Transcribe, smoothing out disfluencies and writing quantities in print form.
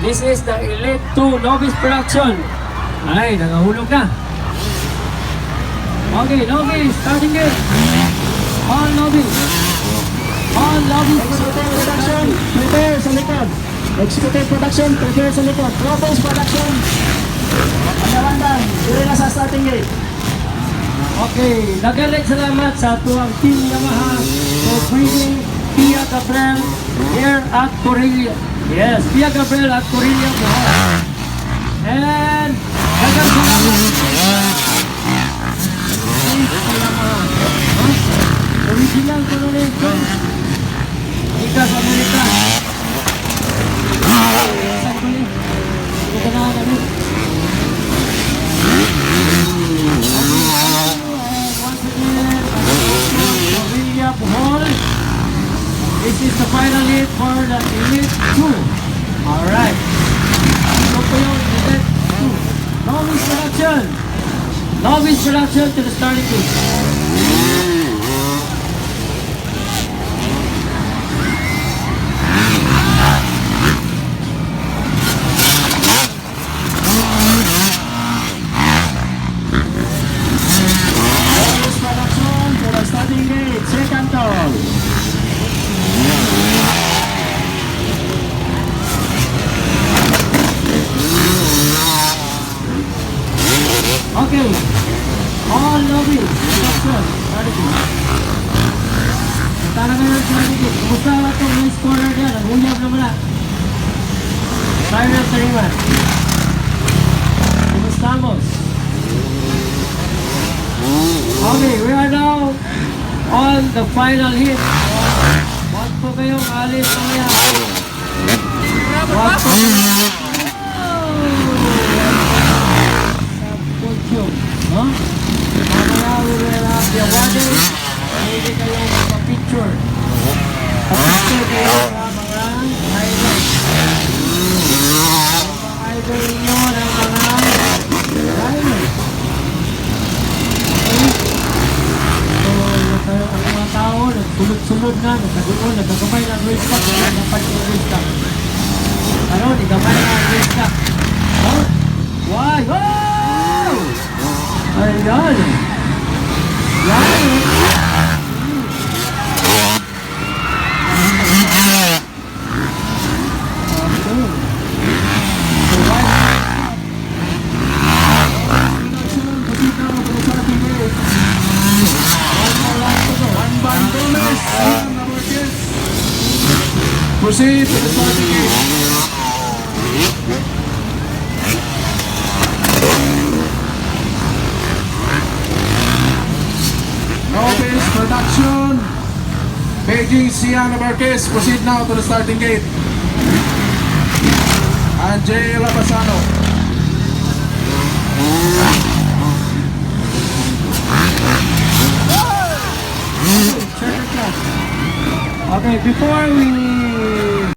This is the Elite2 novice production. Ay, nangahulog na. Okay, novice, starting it. All novice. All novice. Executive production, prepare sa likod. Executive production, prepare sa likod. Novice production. Pandawandan, dito na sa starting gate. Okay, nagalit salamat sa tuwang Team Yamaha for bringing Pia Gabriel here at Corella. Yes, Pia Gabriel at Corella Bohol. And nagalit salamat sa Yamaha. Original Corella. Ika sa Amerika. Sa Corella. Ika na kami. Corella Bohol. This is the final hit for the Elite2. Alright. Ito po yung Elite2. Novice production. Novice production to the starting gate. Novice production to the starting gate. Second call. Okay. All novice production. Starting gate. Tara ngayon sa starting gate. Kumusta ba itong race corner niya? Naghuyab naman na. Siren Tariman. Kumustamos? Okay, we are now on the final hit. Wag po kayong alis mamaya. Wag po kayong sa podium. No? Mamaya we will have the awarding. Hindi kayong magpa-picture. Pa-picture kayo sa mga highlights. Mga idol nyo ng mga highlights. Ang mga tao, nagsulod-sulod na, nagkaguon, nagkagamay ng race track, nagkagamay ng race track. Ano, nagkamay ng race track. No? Why? Wow! Ayan! Yan! Proceed to the starting gate. Novice production. Beijing Sian Marquez. Proceed now to the starting gate. Angela Basano. Okay, before we